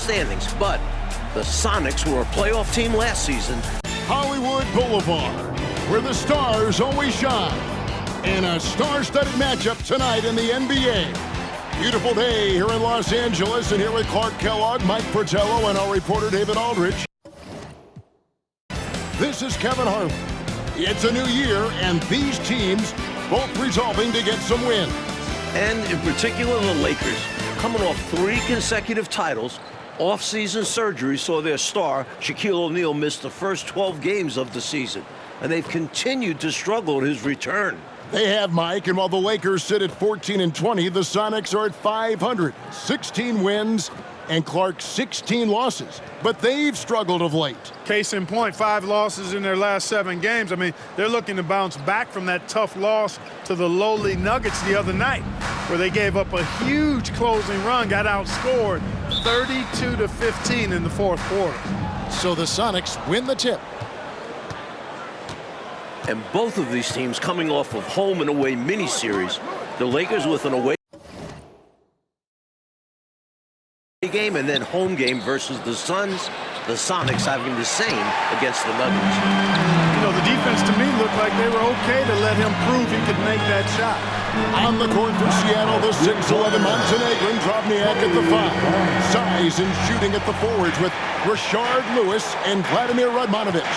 standings, but the Sonics were a playoff team last season. Hollywood Boulevard, where the stars always shine. And a star-studded matchup tonight in the NBA. Beautiful day here in Los Angeles, and here with Clark Kellogg, Mike Fratello, and our reporter David Aldridge. This is Kevin Harlan. It's a new year, and these teams both resolving to get some wins. And in particular, the Lakers, coming off 3 consecutive titles. Off-season surgery saw their star, Shaquille O'Neal, miss the first 12 games of the season. And they've continued to struggle at his return. They have, Mike, and while the Lakers sit at 14-20, the Sonics are at 500. 16 wins, and Clark 16 losses. But they've struggled of late. Case in point, 5 losses in their last 7 games. I mean, they're looking to bounce back from that tough loss to the lowly Nuggets the other night, where they gave up a huge closing run, got outscored 32-15 in the fourth quarter. So the Sonics win the tip. And both of these teams coming off of home and away mini-series. The Lakers with an away game and then home game versus the Suns. The Sonics having the same against the Nuggets. You know, the defense to me looked like they were okay to let him prove he could make that shot. On the court for Seattle, the 6'11" Montenegrin, Drobniak at the 5. Size and shooting at the forwards with Rashard Lewis and Vladimir Radmanovic.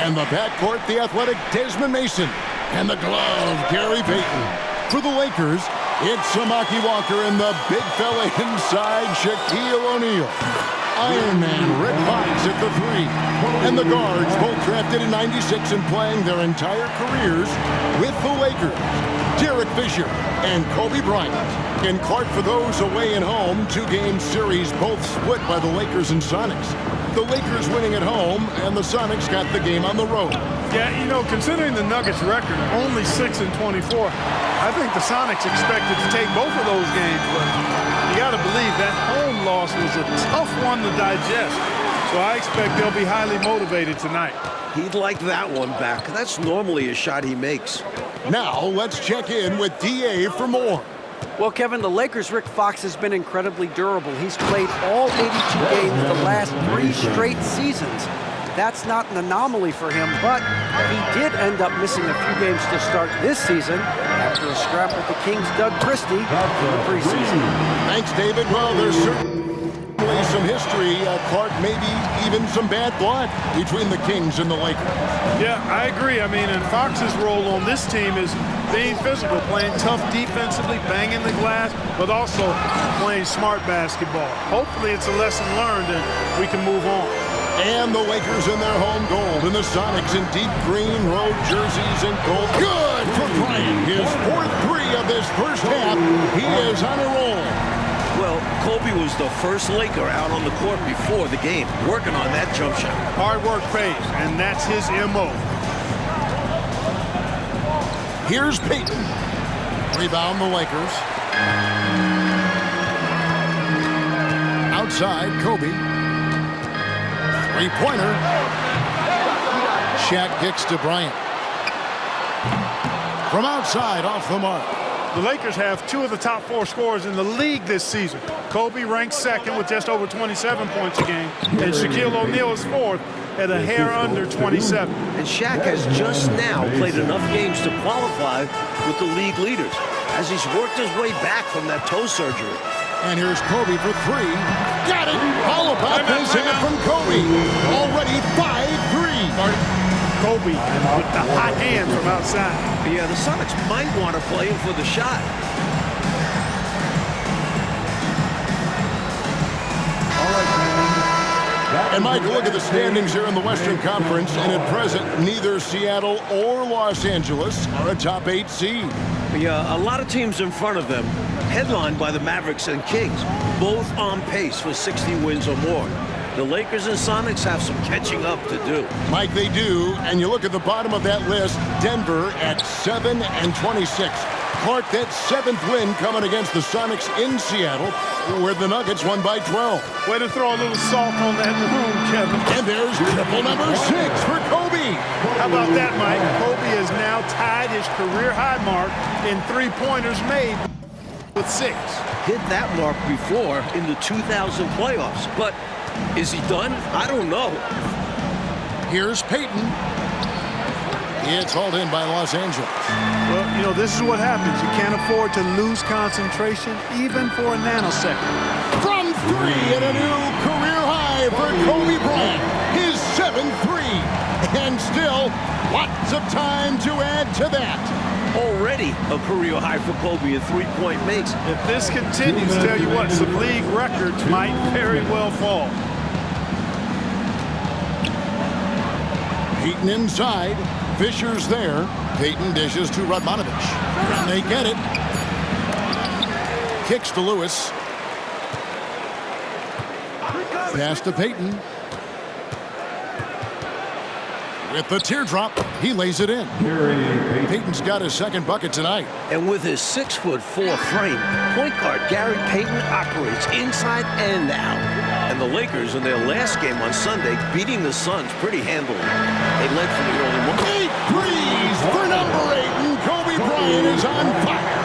And the backcourt, the athletic Desmond Mason. And the glove, Gary Payton. For the Lakers, it's Samaki Walker and the big fella inside, Shaquille O'Neal. Iron Man, Rick Fox at the 3. And the guards, both drafted in '96 and playing their entire careers with the Lakers. Derek Fisher and Kobe Bryant. And Clark, for those away and home, 2-game series, both split by the Lakers and Sonics. The Lakers winning at home, and the Sonics got the game on the road. Yeah, you know, considering the Nuggets record, only 6-24, I think the Sonics expected to take both of those games, but you got to believe that home loss was a tough one to digest. So I expect they'll be highly motivated tonight. He'd like that one back. That's normally a shot he makes. Now, let's check in with DA for more. Well, Kevin, the Lakers' Rick Fox has been incredibly durable. He's played all 82 games the last 3 straight seasons. That's not an anomaly for him, but he did end up missing a few games to start this season after a scrap with the Kings' Doug Christie in the preseason. Thanks, David. Well, there's certainly some history, Clark, maybe even some bad blood between the Kings and the Lakers. Yeah, I agree. I mean, and Fox's role on this team is being physical, playing tough defensively, banging the glass, but also playing smart basketball. Hopefully it's a lesson learned and we can move on. And the Lakers in their home gold, and the Sonics in deep green road jerseys and gold. Good for Bryant. His 4th 3 of this first half. He is on a roll. Well, Kobe was the first Laker out on the court before the game, working on that jump shot. Hard work pays, and that's his MO. Here's Payton. Rebound the Lakers. Outside, Kobe. 3-pointer. Shaq kicks to Bryant. From outside, off the mark. The Lakers have 2 of the top 4 scorers in the league this season. Kobe ranks 2nd with just over 27 points a game, and Shaquille O'Neal is 4th at a hair under 27. And Shaq has just now played enough games to qualify with the league leaders as he's worked his way back from that toe surgery. And here's Kobe for 3. Got it! All about this hit from Kobe. Already 5-3. Kobe with the hot hand from outside. Yeah, the Sonics might want to play him for the shot. And Mike, look at the standings here in the Western Conference, and at present, neither Seattle or Los Angeles are a top 8 seed. Yeah, a lot of teams in front of them, headlined by the Mavericks and Kings, both on pace for 60 wins or more. The Lakers and Sonics have some catching up to do. Mike, they do, and you look at the bottom of that list, Denver at 7-26. Clark, that 7th win coming against the Sonics in Seattle, where the Nuggets won by 12. Way to throw a little salt on that wound, Kevin. And there's triple number 6 for Kobe. How about that, Mike? Kobe has now tied his career high mark in 3-pointers made with 6. hit that mark before in the 2000 playoffs. But is he done? I don't know. Here's Peyton. It's hauled in by Los Angeles. Well, you know, this is what happens. You can't afford to lose concentration even for a nanosecond. From three and a new career high for Kobe Bryant. His 7-3. And still lots of time to add to that. Already a career high for Kobe in three-point makes. If this continues, tell you what, some league records might very well fall. Peyton inside. Fisher's there. Peyton dishes to Radmanovich. And they get it. Kicks to Lewis. Pass to Peyton. With the teardrop, he lays it in. Peyton's got his second bucket tonight. And with his 6'4" frame, point guard Gary Payton operates inside and out. And the Lakers, in their last game on Sunday, beating the Suns pretty handily. They led from the early one. 8 threes for number 8, and Kobe Bryant is on fire.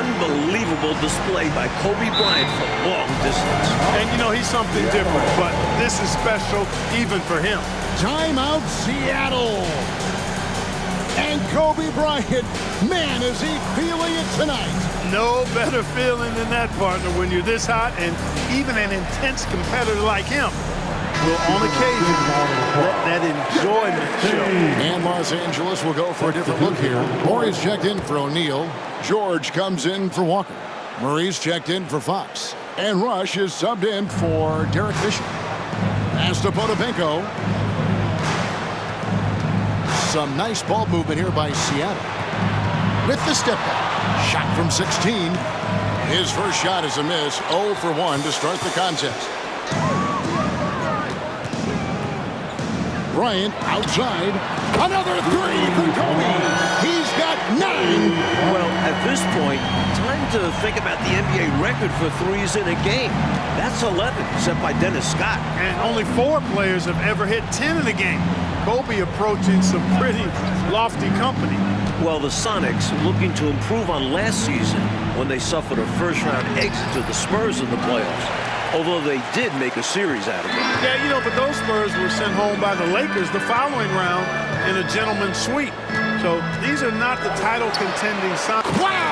Unbelievable display by Kobe Bryant from long distance. And you know, he's something different, but this is special even for him. Timeout Seattle. And Kobe Bryant, man, is he feeling it tonight. No better feeling than that, partner, when you're this hot, and even an intense competitor like him will, on occasion, let that enjoyment show. And Los Angeles will go for a different look here. Morey's checked in for O'Neal. George comes in for Walker. Murray's checked in for Fox. And Rush is subbed in for Derek Fisher. Pass to Potapenko. Some nice ball movement here by Seattle. With the step back. Shot from 16. His first shot is a miss. 0 for 1 to start the contest. Bryant outside. Another three for Kobe. He's got 9. Well, at this point, time to think about the NBA record for threes in a game. That's 11, set by Dennis Scott. And only 4 players have ever hit 10 in a game. Kobe approaching some pretty lofty company. Well, the Sonics looking to improve on last season when they suffered a first-round exit to the Spurs in the playoffs, although they did make a series out of it. Yeah, you know, but those Spurs were sent home by the Lakers the following round in a gentleman's sweep. So these are not the title contending Sonics. Wow!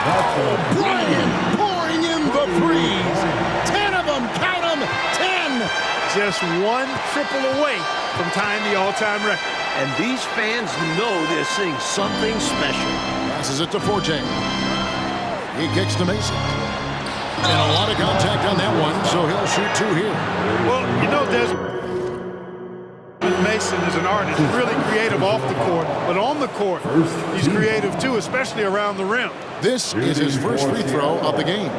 Bryant pouring in the threes. 10 of them, count them, 10. Just one triple away from tying the all-time record. And these fans know they're seeing something special. Passes it to Forte. He kicks to Mason. And a lot of contact on that one, so he'll shoot 2 here. Well, you know, Desmond Mason is an artist, really creative off the court, but on the court, he's creative too, especially around the rim. This is his first free throw of the game.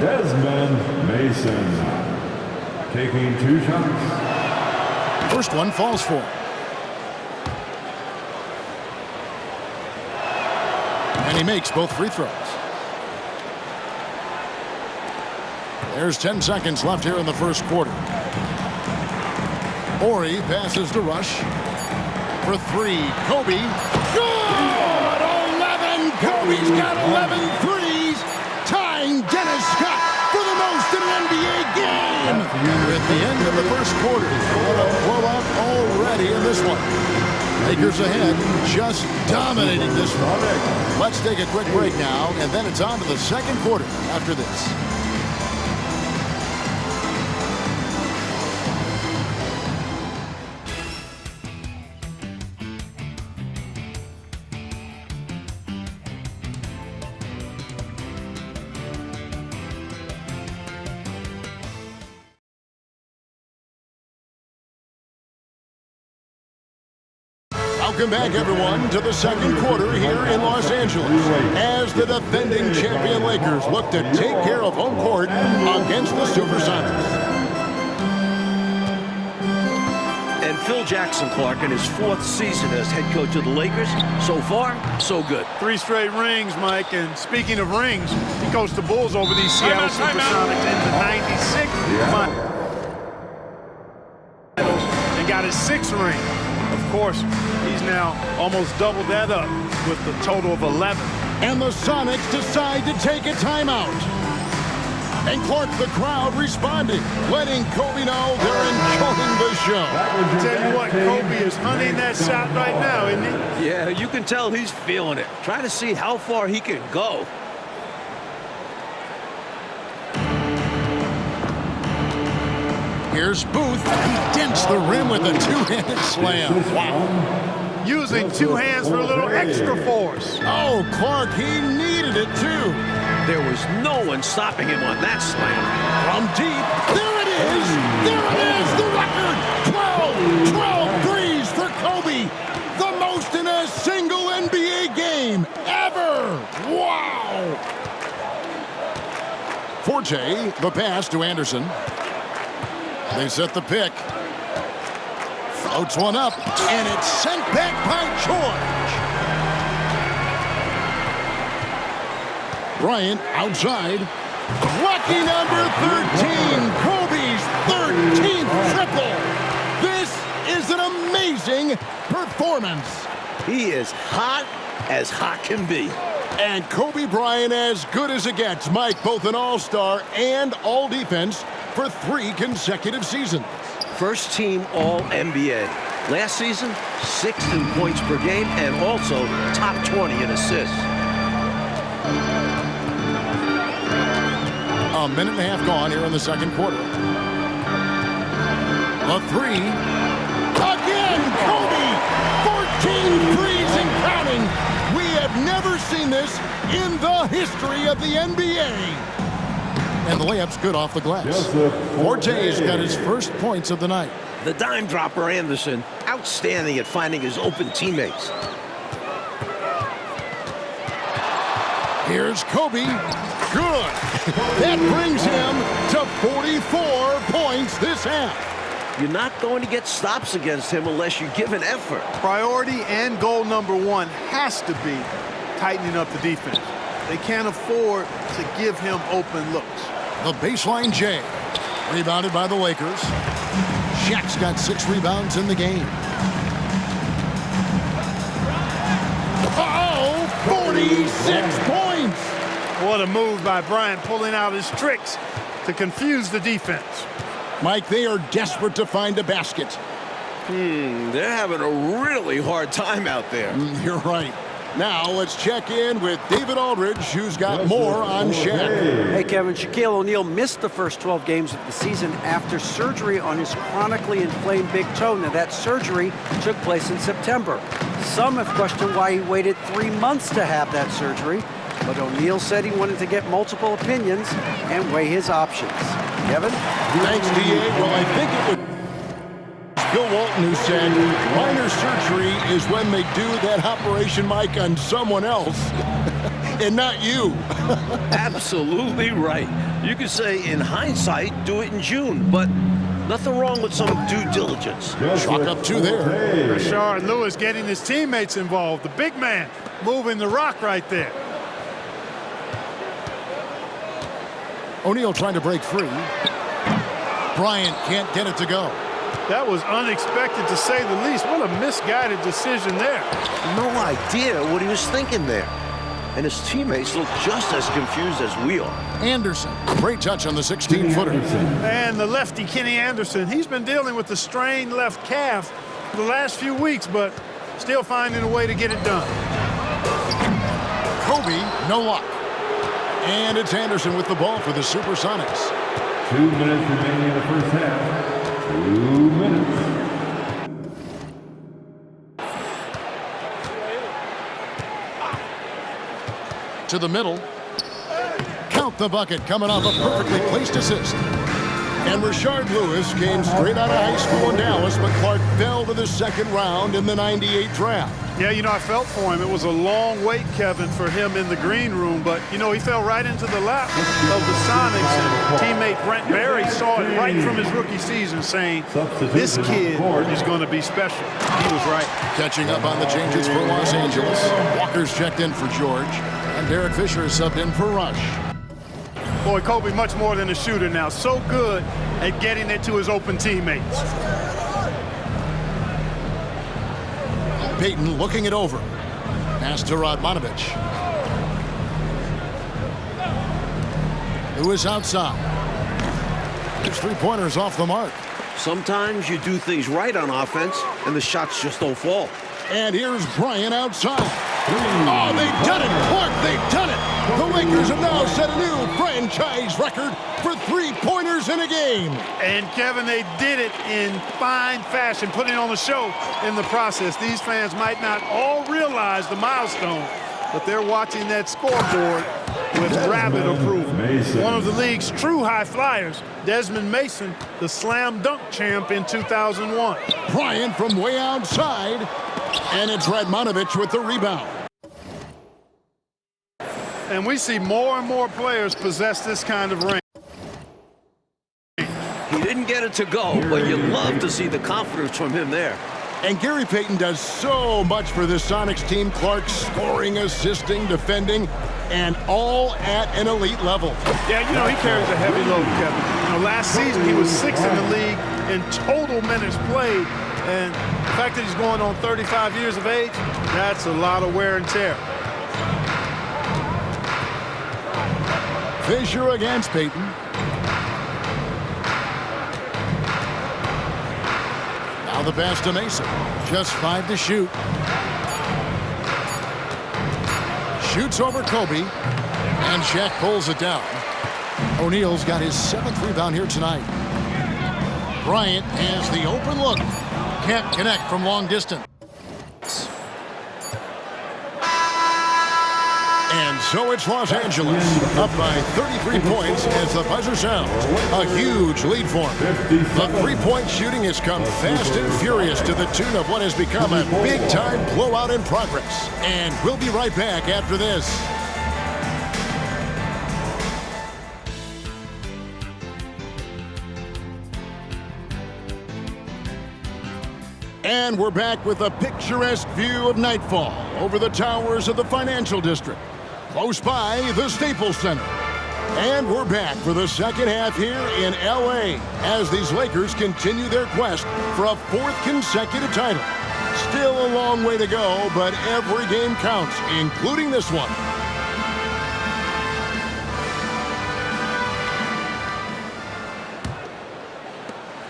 Desmond Mason taking 2 shots. First one falls for him. And he makes both free throws. There's 10 seconds left here in the first quarter. Morey passes to Rush. For 3, Kobe. Good! 11! Kobe's got 11 threes, tying Dennis Scott for the most in an NBA game. We're at the end of the first quarter. What a blowout already in this one. Lakers ahead, just dominating this one. Let's take a quick break now, and then it's on to the second quarter after this. Welcome back, everyone, to the second quarter here in Los Angeles as the defending champion Lakers look to take care of home court against the Supersonics. And Phil Jackson Clark in his 4th season as head coach of the Lakers. So far, so good. 3 straight rings, Mike. And speaking of rings, he coached the Bulls over these Seattle Supersonics in the '96 finals and got his 6th ring. Of course, he's now almost doubled that up with the total of 11. And the Sonics decide to take a timeout. And Clark, the crowd responding, letting Kobe know they're enjoying the show. Tell you what, Kobe is hunting that shot right now, isn't he? Yeah, you can tell he's feeling it. Trying to see how far he can go. Here's Booth. He dents the rim with a two-handed slam. Wow. Using two hands for a little extra force. Oh, Clark, he needed it too. There was no one stopping him on that slam. From deep, there it is! There it is, the record! 12 threes for Kobe! The most in a single NBA game ever! Wow! Forte, the pass to Anderson. They set the pick. Floats one up, and it's sent back by George. Bryant outside. Lucky number 13, Kobe's 13th triple. This is an amazing performance. He is hot as hot can be. And Kobe Bryant as good as it gets. Mike, both an all-star and all-defense for 3 consecutive seasons. First team All-NBA. Last season, 6th in points per game and also top 20 in assists. A minute and a half gone here in the second quarter. A three. Again, Kobe! 14 threes and counting. We have never seen this in the history of the NBA. And the layup's good off the glass. Forte's got his first points of the night. The dime dropper Anderson, outstanding at finding his open teammates. Here's Kobe. Good. That brings him to 44 points this half. You're not going to get stops against him unless you give an effort. Priority and goal number 1 has to be tightening up the defense. They can't afford to give him open looks. The baseline J. Rebounded by the Lakers. Shaq's got 6 rebounds in the game. Uh-oh! 46 points! What a move by Bryant, pulling out his tricks to confuse the defense. Mike, they are desperate to find a basket. They're having a really hard time out there. You're right. Now let's check in with David Aldridge, who's got more on Shaq. Hey, Kevin, Shaquille O'Neal missed the first 12 games of the season after surgery on his chronically inflamed big toe. Now, that surgery took place in September. Some have questioned why he waited 3 months to have that surgery, but O'Neal said he wanted to get multiple opinions and weigh his options. Kevin? Thanks, D.A. Well, I think it would... Bill Walton, who said minor surgery is when they do that operation, Mike, on someone else and not you. Absolutely right. You could say, in hindsight, do it in June, but nothing wrong with some due diligence. Chalk up 2 there. Rashard Lewis getting his teammates involved. The big man moving the rock right there. O'Neal trying to break free. Bryant can't get it to go. That was unexpected, to say the least. What a misguided decision there. No idea what he was thinking there. And his teammates look just as confused as we are. Anderson, great touch on the 16-footer. And the lefty, Kenny Anderson, he's been dealing with the strained left calf for the last few weeks, but still finding a way to get it done. Kobe, no luck. And it's Anderson with the ball for the Supersonics. 2 minutes remaining in the first half. 2 minutes. To the middle. Count the bucket, coming off a perfectly placed assist. And Rashard Lewis came straight out of high school in Dallas, but Clark fell to the second round in the '98 draft. Yeah, you know, I felt for him. It was a long wait, Kevin, for him in the green room, but, you know, he fell right into the lap of the Sonics, and teammate Brent Barry saw it right from his rookie season, saying, this kid is going to be special. He was right. Catching up on the changes for Los Angeles. Walker's checked in for George, and Derek Fisher is subbed in for Rush. Boy, Kobe much more than a shooter now. So good at getting it to his open teammates. Payton looking it over. Pass to Radmanovic. Lewis outside. His three-pointers off the mark. Sometimes you do things right on offense, and the shots just don't fall. And here's Bryant outside. Oh, they've done it, Clark, they've done it. The Lakers have now set a new franchise record for three-pointers in a game. And, Kevin, they did it in fine fashion, putting on the show in the process. These fans might not all realize the milestone, but they're watching that scoreboard with rabid approval. One of the league's true high flyers, Desmond Mason, the slam dunk champ in 2001. Bryant from way outside, and it's Radmanovich with the rebound. And we see more and more players possess this kind of range. He didn't get it to go, but you love to see the confidence from him there. And Gary Payton does so much for this Sonics team. Clark scoring, assisting, defending, and all at an elite level. Yeah, you know, he carries a heavy load, Kevin. You know, last season he was 6th in the league in total minutes played. And the fact that he's going on 35 years of age, that's a lot of wear and tear. Fisher against Payton. Now the pass to Mason. Just 5 to shoot. Shoots over Kobe. And Shaq pulls it down. O'Neal's got his 7th rebound here tonight. Bryant has the open look. Can't connect from long distance. And so it's Los Angeles, up by 33 points as the buzzer sounds. A huge lead for them. The three-point shooting has come fast and furious to the tune of what has become a big-time blowout in progress. And we'll be right back after this. And we're back with a picturesque view of nightfall over the towers of the financial district. Close by the Staples Center. And we're back for the second half here in L.A. as these Lakers continue their quest for a 4th consecutive title. Still a long way to go, but every game counts, including this one.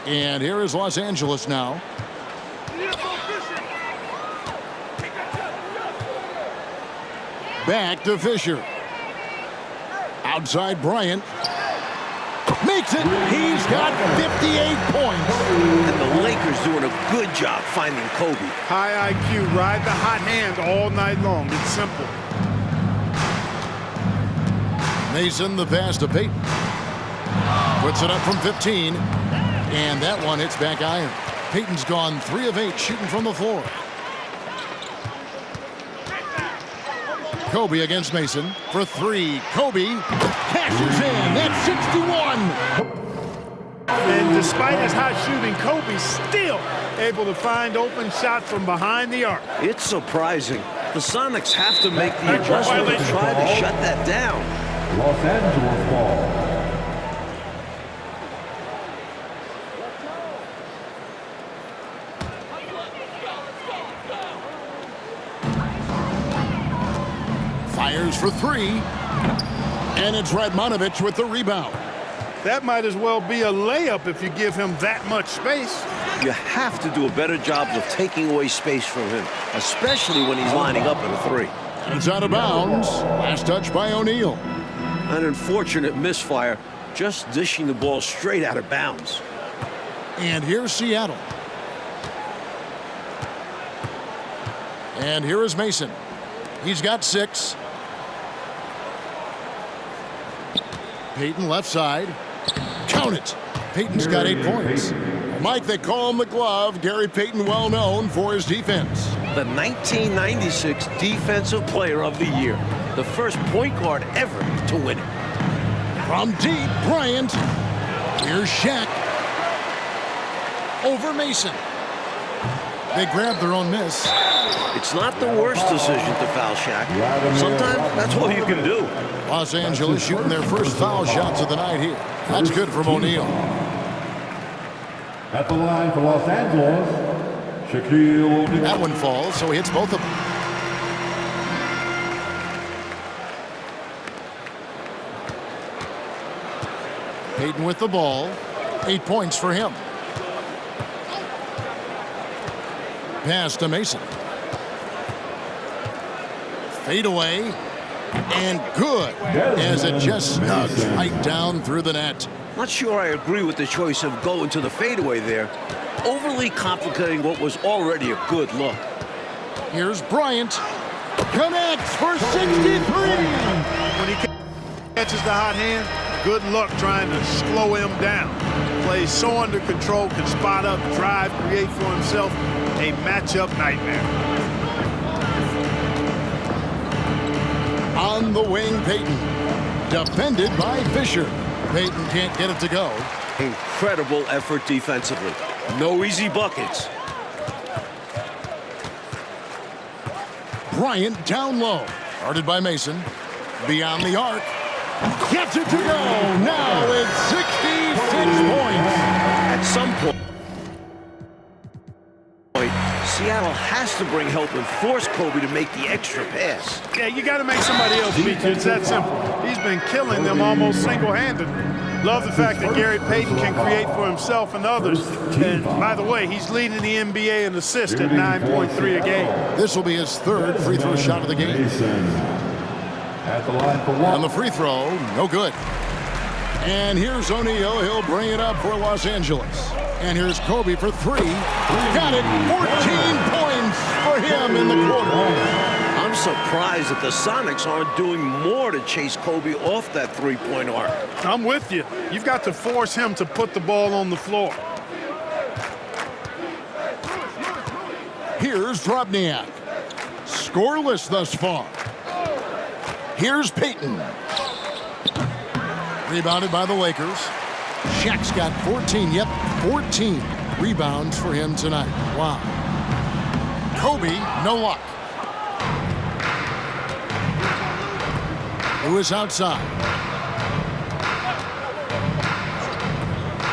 And here is Los Angeles now. Back to Fisher. Outside Bryant. Makes it. He's got 58 points. And the Lakers doing a good job finding Kobe. High IQ, ride the hot hand all night long. It's simple. Mason, the pass to Payton. Puts it up from 15. And that one hits back iron. Payton's gone 3 of 8 shooting from the floor. Kobe against Mason for 3. Kobe cashes in. That's 61. And despite his hot shooting, Kobe's still able to find open shots from behind the arc. It's surprising. The Sonics have to make the adjustment to try to shut that down. Los Angeles ball. Fires for 3. And it's Radmanovich with the rebound. That might as well be a layup if you give him that much space. You have to do a better job of taking away space from him, especially when he's lining up at a 3. It's out of bounds. Last touch by O'Neal. An unfortunate misfire, just dishing the ball straight out of bounds. And here's Seattle. And here is Mason. He's got 6. Payton left side. Count it. Payton's got 8 points. Mike, they call him the glove. Gary Payton, well known for his defense. The 1996 Defensive Player of the Year. The first point guard ever to win it. From deep, Bryant. Here's Shaq. Over Mason. They grab their own miss. It's not the worst decision to foul Shaq. Sometimes that's all you can do. Los Angeles shooting their first foul shots of the night here. That's good from O'Neal. At the line for Los Angeles, Shaquille O'Neal. That one falls, so he hits both of them. Payton with the ball. 8 points for him. Pass to Mason. Fade away. And good, as it just snugs right down through the net. Not sure I agree with the choice of going to the fadeaway there. Overly complicating what was already a good look. Here's Bryant. Connects for 63. When he catches the hot hand, good luck trying to slow him down. Plays so under control, can spot up, drive, create for himself a matchup nightmare. On the wing, Payton. Defended by Fisher. Payton can't get it to go. Incredible effort defensively. No easy buckets. Bryant down low. Guarded by Mason. Beyond the arc. Gets it to go. Now it's 66 points. At some point, Seattle has to bring help and force Kobe to make the extra pass. Yeah, you got to make somebody else beat you. It's that simple. He's been killing them almost single-handedly. Love the fact that Gary Payton can create for himself and others. And by the way, he's leading the NBA in assists at 9.3 a game. This will be his third free throw shot of the game. At the line for On the free throw, no good. And here's O'Neal. He'll bring it up for Los Angeles. And here's Kobe for three. Got it. 14 points for him in the quarter. I'm surprised that the Sonics aren't doing more to chase Kobe off that three-point arc. I'm with you. You've got to force him to put the ball on the floor. Here's Drobniak. Scoreless thus far. Here's Payton. Rebounded by the Lakers. Shaq's got 14. Yep, 14 rebounds for him tonight. Wow. Kobe, no luck. Lewis outside.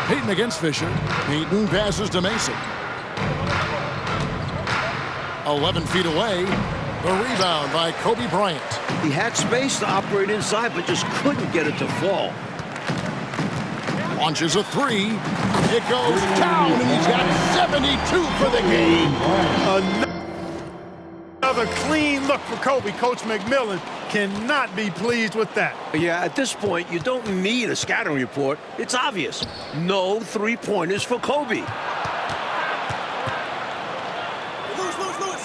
Payton against Fisher. Payton passes to Mason. 11 feet away. The rebound by Kobe Bryant. He had space to operate inside, but just couldn't get it to fall. Launches a three. It goes down, and he's got 72 for the game. Another clean look for Kobe. Coach McMillan cannot be pleased with that. Yeah, at this point, you don't need a scouting report. It's obvious. No three-pointers for Kobe.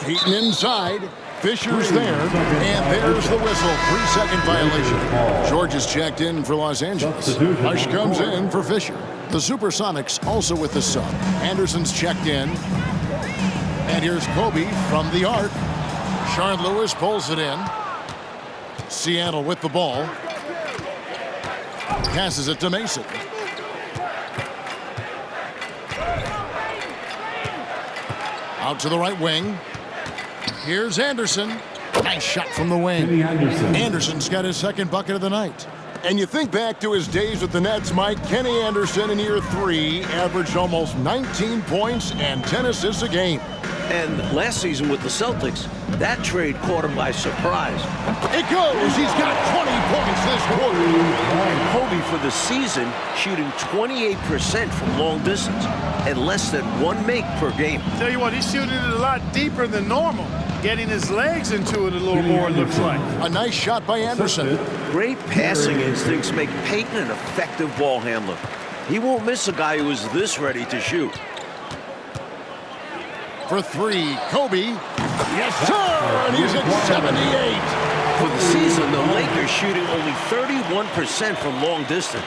Payton inside. Fisher's there, and there's the whistle. 3-second violation. George is checked in for Los Angeles. Hush comes in for Fisher. The Supersonics also with the sub. Anderson's checked in. And here's Kobe from the arc. Sharon Lewis pulls it in. Seattle with the ball. Passes it to Mason. Out to the right wing. Here's Anderson. Nice shot from the wing. Anderson's got his second bucket of the night. And you think back to his days with the Nets, Mike. Kenny Anderson in year 3 averaged almost 19 points and 10 assists a game. And last season with the Celtics, that trade caught him by surprise. It goes. He's got 20 points this quarter. And Kobe for the season shooting 28% from long distance and less than 1 make per game. Tell you what, he's shooting it a lot deeper than normal. Getting his legs into it a little more, it looks like. A nice shot by Anderson. Great passing instincts make Payton an effective ball handler. He won't miss a guy who is this ready to shoot. For three, Kobe. Yes, sir! And he's at 78. For the season, the Lakers shooting only 31% from long distance.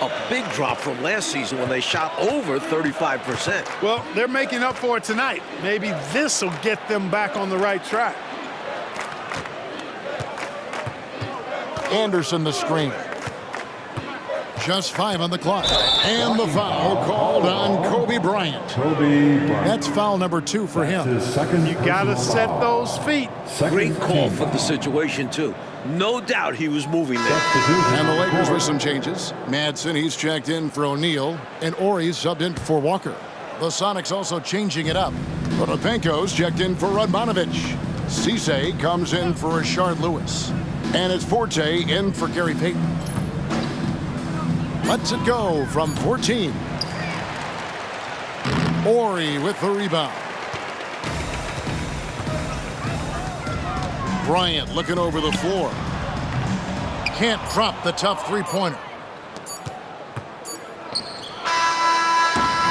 A big drop from last season when they shot over 35%. Well, they're making up for it tonight. Maybe this will get them back on the right track. Anderson the screen. Just 5 on the clock. And the foul called on Kobe Bryant. That's foul number 2 for him. You got to set those feet. Great call for the situation, too. No doubt he was moving there. And the Lakers with some changes. Madsen, he's checked in for O'Neal. And Ori's subbed in for Walker. The Sonics also changing it up. Rodopenko's checked in for Radmanovic. Cisse comes in for Rashard Lewis. And it's Forte in for Gary Payton. lets it go from 14. Horry with the rebound. Bryant looking over the floor. Can't drop the tough three-pointer.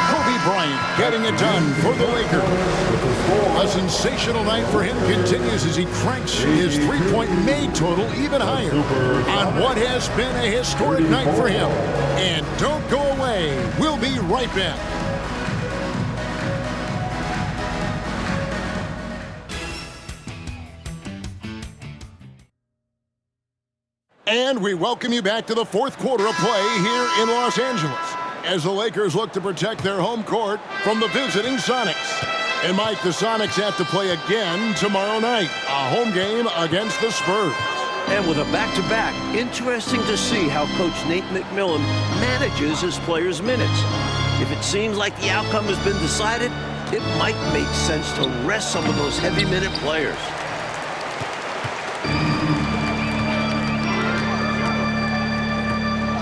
Kobe Bryant getting it done for the Lakers. A sensational night for him continues as he cranks his three-point made total even higher on what has been a historic night for him. And don't go away. We'll be right back. And we welcome you back to the fourth quarter of play here in Los Angeles as the Lakers look to protect their home court from the visiting Sonics. And Mike, the Sonics have to play again tomorrow night, a home game against the Spurs. And with a back-to-back, interesting to see how Coach Nate McMillan manages his players' minutes. If it seems like the outcome has been decided, it might make sense to rest some of those heavy-minute players.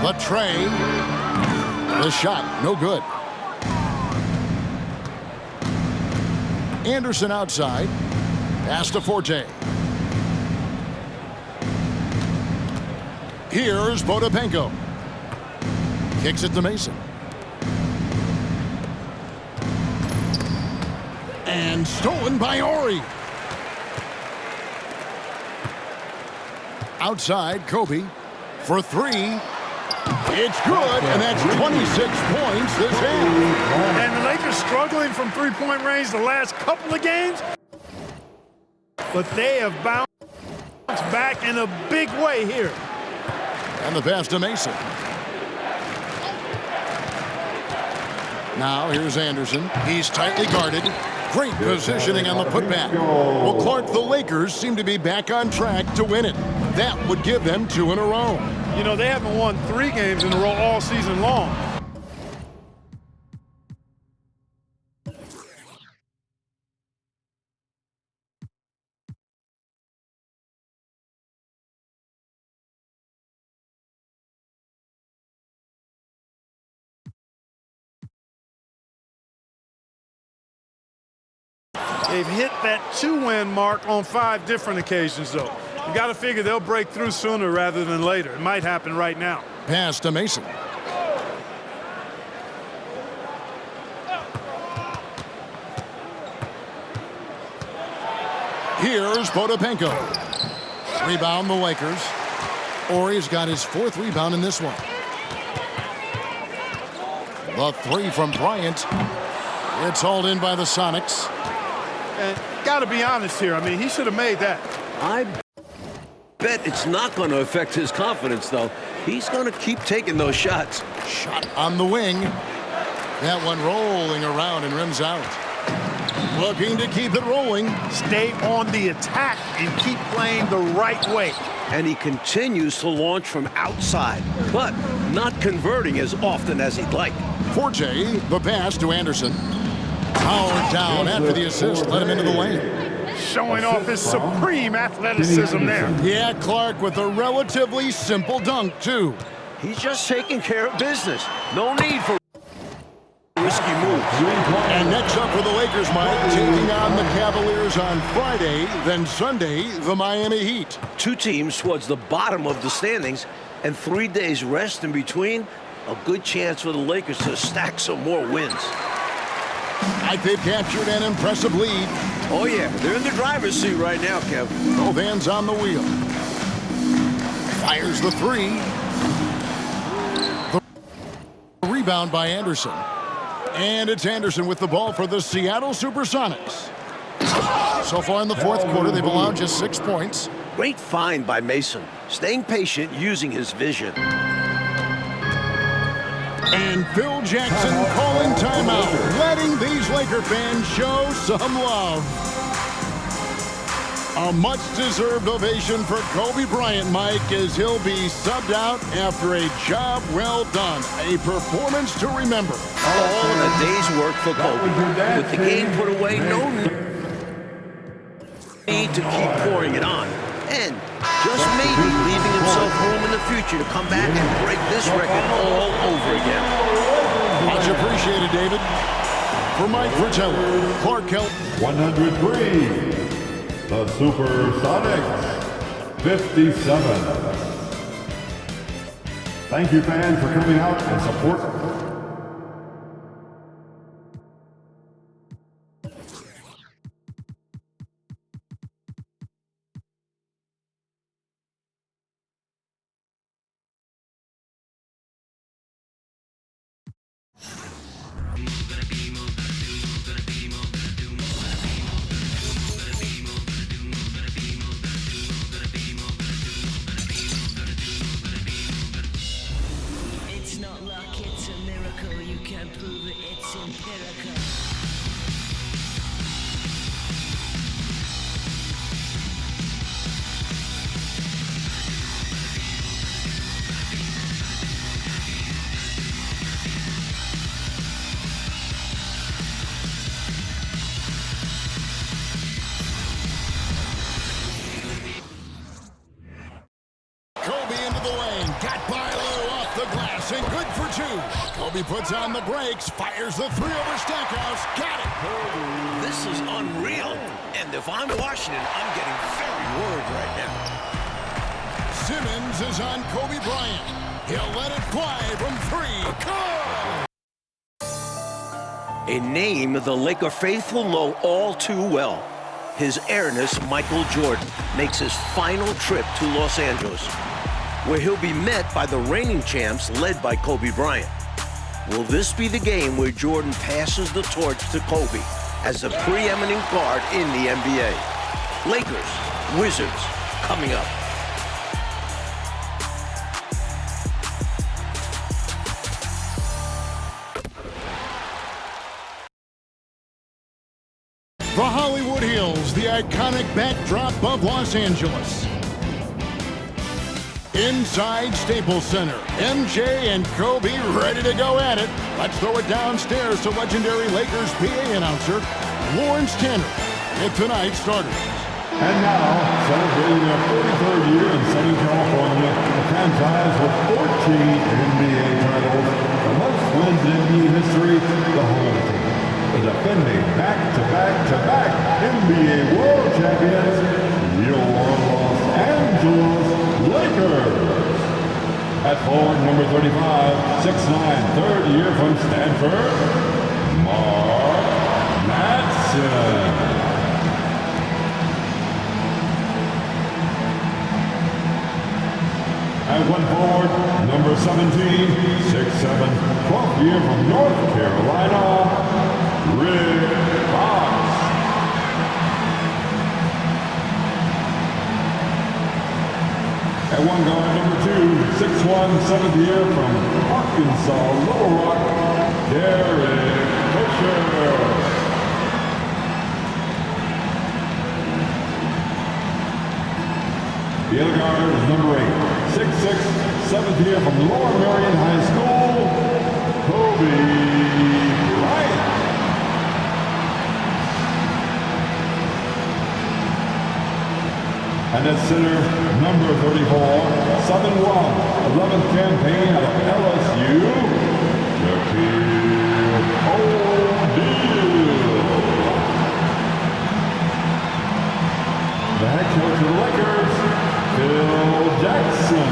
Latrey, the shot, no good. Anderson outside, pass to Forte. Here's Potapenko. Kicks it to Mason. And stolen by Horry. Outside, Kobe for three. It's good, and that's 26 points this half. And the Lakers struggling from three-point range the last couple of games, but they have bounced back in a big way here. And the pass to Mason. Now here's Anderson. He's tightly guarded. Great positioning on the putback. Well, Clark, the Lakers seem to be back on track to win it. That would give them 2 in a row. You know, they haven't won 3 games in a row all season long. They've hit that 2-win mark on 5 different occasions, though. You got to figure they'll break through sooner rather than later. It might happen right now. Pass to Mason. Here's Potapenko. Rebound the Lakers. Horry's got his 4th rebound in this one. The 3 from Bryant. It's hauled in by the Sonics. And got to be honest here. I mean, he should have made that. I bet it's not going to affect his confidence, though. He's going to keep taking those shots. Shot on the wing. That one rolling around and rims out. Looking to keep it rolling. Stay on the attack and keep playing the right way. And he continues to launch from outside, but not converting as often as he'd like. Forte, the pass to Anderson. Powered down after the assist, let him into the lane. Showing off his supreme athleticism there. Yeah, Clark with a relatively simple dunk, too. He's just taking care of business. No need for risky moves. And next up for the Lakers, Mike, taking on the Cavaliers on Friday, then Sunday, the Miami Heat. 2 teams towards the bottom of the standings and 3 days rest in between. A good chance for the Lakers to stack some more wins. Like they've captured an impressive lead. Oh, yeah. They're in the driver's seat right now, Kev. Both hands on the wheel. Fires the 3. The rebound by Anderson. And it's Anderson with the ball for the Seattle Supersonics. So far in the 4th quarter, they've allowed just 6 points. Great find by Mason. Staying patient, using his vision. And Phil Jackson calling timeout, letting these Laker fans show some love. A much-deserved ovation for Kobe Bryant, Mike, as he'll be subbed out after a job well done. A performance to remember. All in a day's work for Kobe. With the game put away, no need to keep pouring it on. and just maybe leaving himself room in the future to come back and break this record all over again. Much appreciated, David. For Mike Fratello, Clark Kell. 103, the Supersonics, 57. Thank you, fans, for coming out and supporting. It's not luck, it's a miracle. You can't prove it, it's empirical. Kobe into the lane. Got by Lou off the glass and good for two. Kobe puts on the brakes, fires the three over Stackhouse. Got it. This is unreal. And if I'm Washington, I'm getting very worried right now. Simmons is on Kobe Bryant. He'll let it fly from three. Good. A name the Laker faithful know all too well. His heiress, Michael Jordan, makes his final trip to Los Angeles, where he'll be met by the reigning champs led by Kobe Bryant. Will this be the game where Jordan passes the torch to Kobe as the preeminent guard in the NBA? Lakers, Wizards, coming up. The Hollywood Hills, the iconic backdrop of Los Angeles. Inside Staples Center, MJ and Kobe ready to go at it. Let's throw it downstairs to legendary Lakers PA announcer Lawrence Tanner with tonight's starters. And now, celebrating their 43rd year in Southern California, the franchise with 14 NBA titles, the most wins in NBA history, the home team. The defending back-to-back-to-back NBA World Champions, your Los Angeles Lakers. At forward, number 35, 6'9", third year from Stanford, Mark Madsen. At one forward, number 17, 6'7", 12th year from North Carolina, Rick Fox. At one guard, number 2, 6'1", 7th year from Arkansas, Little Rock, Derek Fisher. The other guard is number 8, 6'6", 7th year from Lower Merion High School, Kobe Bryant. And at center, number 34, 7'1", 11th campaign out of LSU, Shaquille O'Neal. The head coach of the Lakers, Phil Jackson.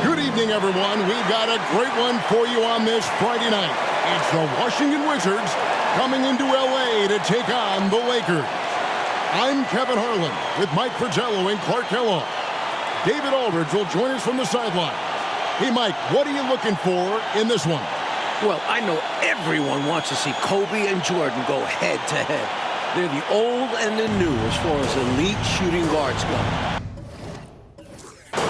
Good evening, everyone. We've got a great one for you on this Friday night. It's the Washington Wizards coming into LA to take on the Lakers. I'm Kevin Harlan with Mike Fratello and Clark Kellogg. David Aldridge will join us from the sideline. Hey, Mike, what are you looking for in this one? Well, I know everyone wants to see Kobe and Jordan go head-to-head. They're the old and the new as far as elite shooting guards go.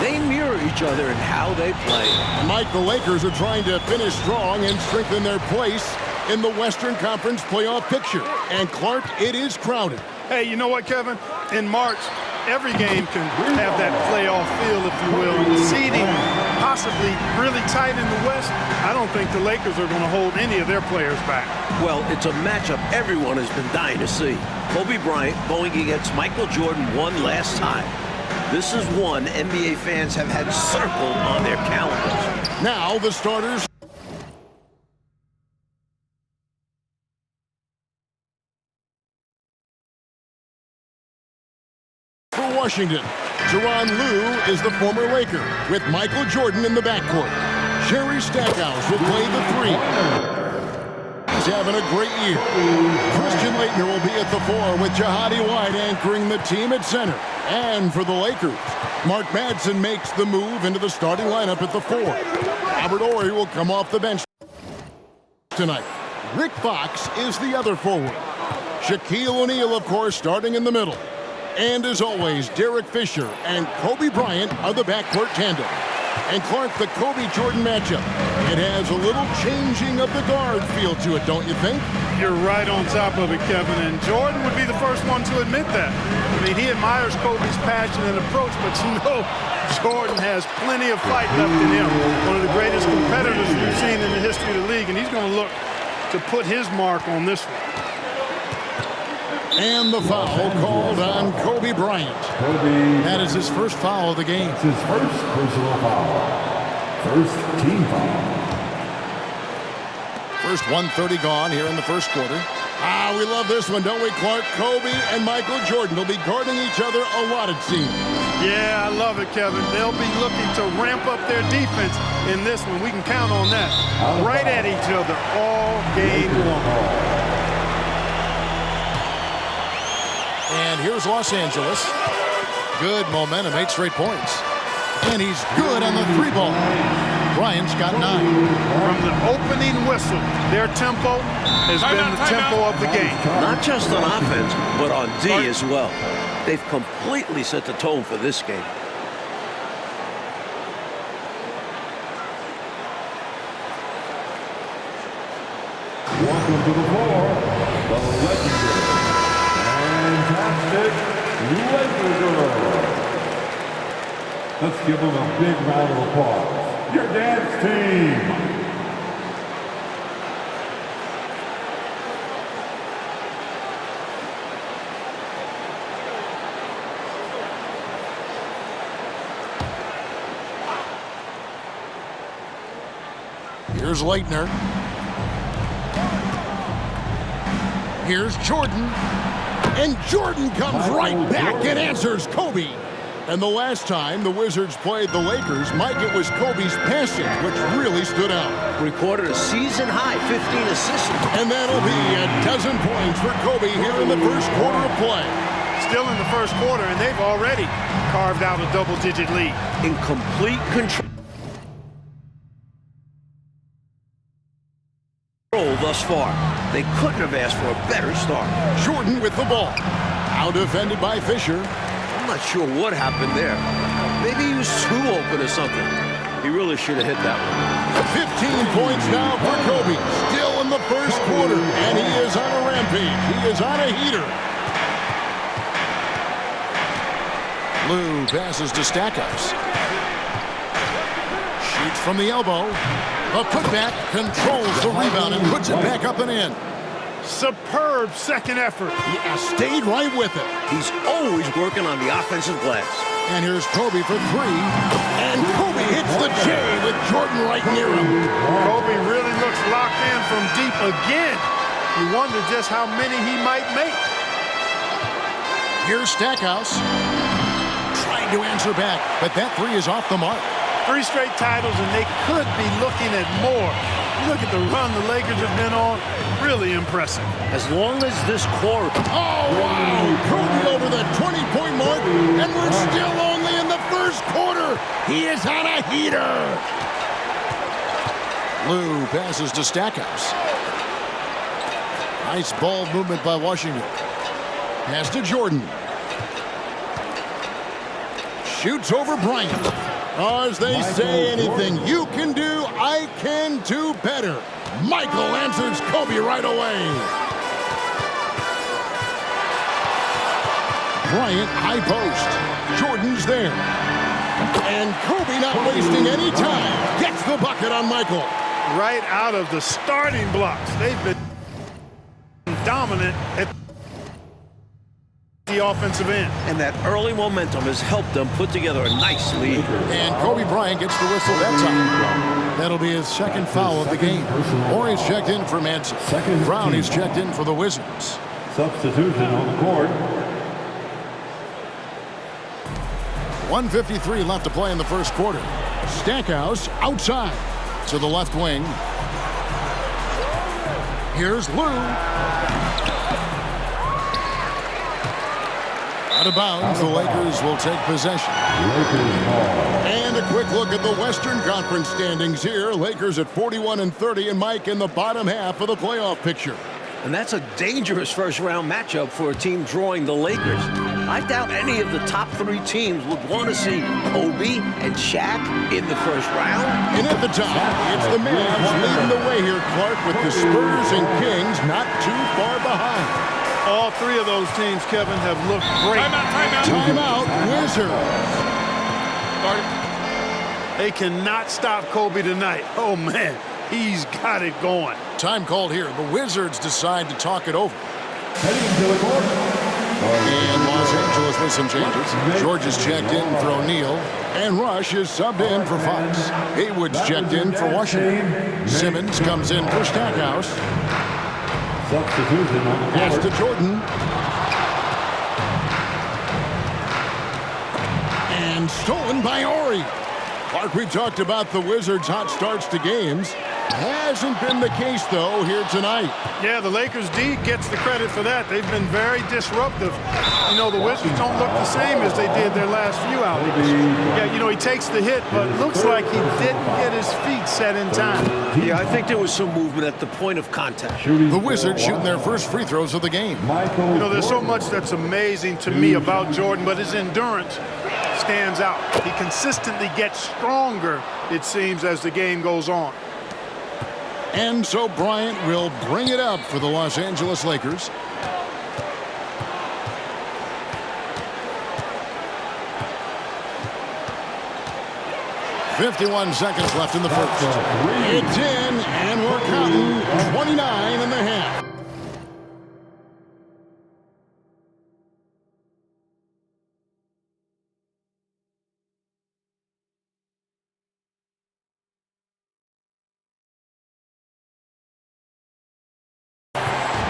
They mirror each other in how they play. Mike, the Lakers are trying to finish strong and strengthen their place in the Western Conference playoff picture. And Clark, it is crowded. Hey, you know what, Kevin? In March, every game can have that playoff feel, if you will. And the seeding possibly really tight in the West. I don't think the Lakers are going to hold any of their players back. Well, it's a matchup everyone has been dying to see. Kobe Bryant going against Michael Jordan one last time. This is one NBA fans have had circled on their calendars. Now the starters. For Washington, Tyronn Lue is the former Laker with Michael Jordan in the backcourt. Jerry Stackhouse will play the 3. He's having a great year. Christian Laettner will be at the 4 with Jahadi White anchoring the team at center. And for the Lakers, Mark Madsen makes the move into the starting lineup at the 4. Robert Horry will come off the bench tonight. Rick Fox is the other forward. Shaquille O'Neal, of course, starting in the middle. And as always, Derek Fisher and Kobe Bryant are the backcourt tandem. And Clark, the Kobe-Jordan matchup, it has a little changing of the guard feel to it, don't you think? You're right on top of it, Kevin, and Jordan would be the first one to admit that. I mean, he admires Kobe's passion and approach, but you know Jordan has plenty of fight left in him. One of the greatest competitors we've seen in the history of the league, and he's going to look to put his mark on this one. And the foul called on Kobe Bryant. That is his first foul of the game. It's his first personal foul. First team foul. First 1:30 gone here in the first quarter. We love this one, don't we, Clark? Kobe and Michael Jordan will be guarding each other a lot, it seems. Yeah, I love it, Kevin. They'll be looking to ramp up their defense in this one. We can count on that. Right at each other all game long. And here's Los Angeles. Good momentum, 8 straight points. And he's good on the 3 ball. Bryant's got 9. From the opening whistle, their tempo has been the tempo of the game. Not just on offense, but on D as well. They've completely set the tone for this game. Welcome to the floor, the legendary, fantastic Lakers. Let's give them a big round of applause. Your dance team. Here's Laettner. Here's Jordan. And Jordan comes right back and answers Kobe. And the last time the Wizards played the Lakers, Mike, it was Kobe's passing, which really stood out. Recorded a season-high 15 assists. And that'll be a dozen points for Kobe here in the first quarter of play. Still in the first quarter, and they've already carved out a double-digit lead. In complete control thus far. They couldn't have asked for a better start. Jordan with the ball. Out defended by Fisher. I'm not sure what happened there. Maybe he was too open or something. He really should have hit that one. 15 points now for Kobe. Still in the first quarter, and he is on a rampage. He is on a heater. Lue passes to Stackhouse. Shoots from the elbow. A putback, controls the rebound and puts it back up and in. Superb second effort. Yeah, stayed right with it. He's always working on the offensive glass. And here's Kobe for 3. And Kobe hits the J with Jordan right near him. Kobe really looks locked in from deep again. You wonder just how many he might make. Here's Stackhouse. Trying to answer back, but that 3 is off the mark. 3 straight titles, and they could be looking at more. You look at the run the Lakers have been on, really impressive. As long as this core... Oh, wow! Kobe over the 20-point mark, and we're still only in the first quarter. He is on a heater. Lue passes to Stackhouse. Nice ball movement by Washington. Pass to Jordan. Shoots over Bryant. As they say, anything you can do, I can do better. Michael answers Kobe right away. Bryant, high post. Jordan's there. And Kobe not wasting any time. Gets the bucket on Michael. Right out of the starting blocks. They've been dominant at the offensive end. And that early momentum has helped them put together a nice lead. And Kobe Bryant gets the whistle that time. That'll be his second foul of the game. Horry's checked in for Manson. Brown is checked in for the Wizards. Substitution on the court. 1:53 left to play in the first quarter. Stackhouse outside to the left wing. Here's Lou. Out of bounds, the Lakers will take possession. And a quick look at the Western Conference standings here. Lakers at 41-30, and Mike in the bottom half of the playoff picture. And that's a dangerous first-round matchup for a team drawing the Lakers. I doubt any of the top three teams would want to see Kobe and Shaq in the first round. And at the top, it's the Mavs leading the way here, Clark, with the Spurs and Kings not too far behind. All three of those teams, Kevin, have looked great. Timeout, Wizards. They cannot stop Kobe tonight. Oh, man, he's got it going. Time called here. The Wizards decide to talk it over. Heading to the court. And Los Angeles with some changes. George is checked in for O'Neal. And Rush is subbed in for Fox. Haywood's checked in for Washington. Simmons comes in for Stackhouse. Substitution on the Pass court. to Jordan. And stolen by Horry. Clark, we talked about the Wizards' hot starts to games. Hasn't been the case, though, here tonight. Yeah, the Lakers D gets the credit for that. They've been very disruptive. You know, the Wizards don't look the same as they did their last few outings. Yeah, you know, he takes the hit, but looks like he didn't get his feet set in time. Yeah, I think there was some movement at the point of contact. The Wizards shooting their first free throws of the game. Michael. You know, there's so much that's amazing to me about Jordan, but his endurance stands out. He consistently gets stronger, it seems, as the game goes on. And so Bryant will bring it up for the Los Angeles Lakers. .51 seconds left in the first. It's in, and we're counting 29 and a half.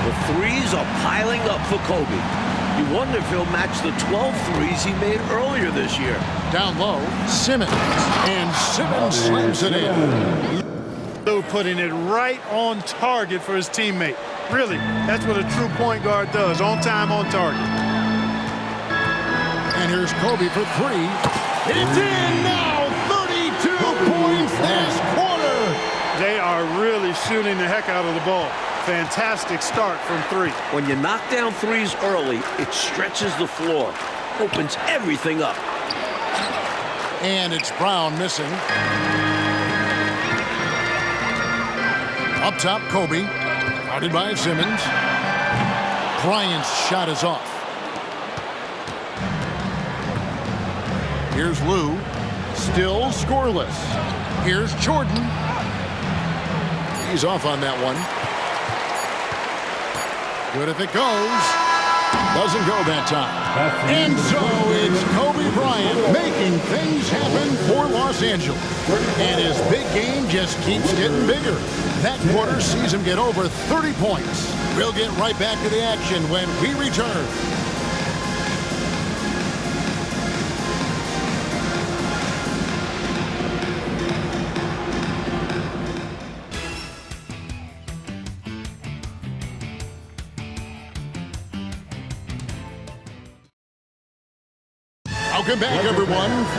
The threes are piling up for Kobe. You wonder if he'll match the 12 threes he made earlier this year. Down low, Simmons. And Simmons slams it in. Lou putting it right on target for his teammate. Really, that's what a true point guard does. On time, on target. And here's Kobe for three. It's in now. 32 points this quarter. They are really shooting the heck out of the ball. Fantastic start from three. When you knock down threes early, it stretches the floor, opens everything up. And it's Brown missing. Up top, Kobe. Guarded by Simmons. Bryant's shot is off. Here's Lou. Still scoreless. Here's Jordan. He's off on that one. Good if it goes. Doesn't go that time. And so it's Kobe Bryant making things happen for Los Angeles. And his big game just keeps getting bigger. That quarter sees him get over 30 points. We'll get right back to the action when we return. Welcome back, everyone.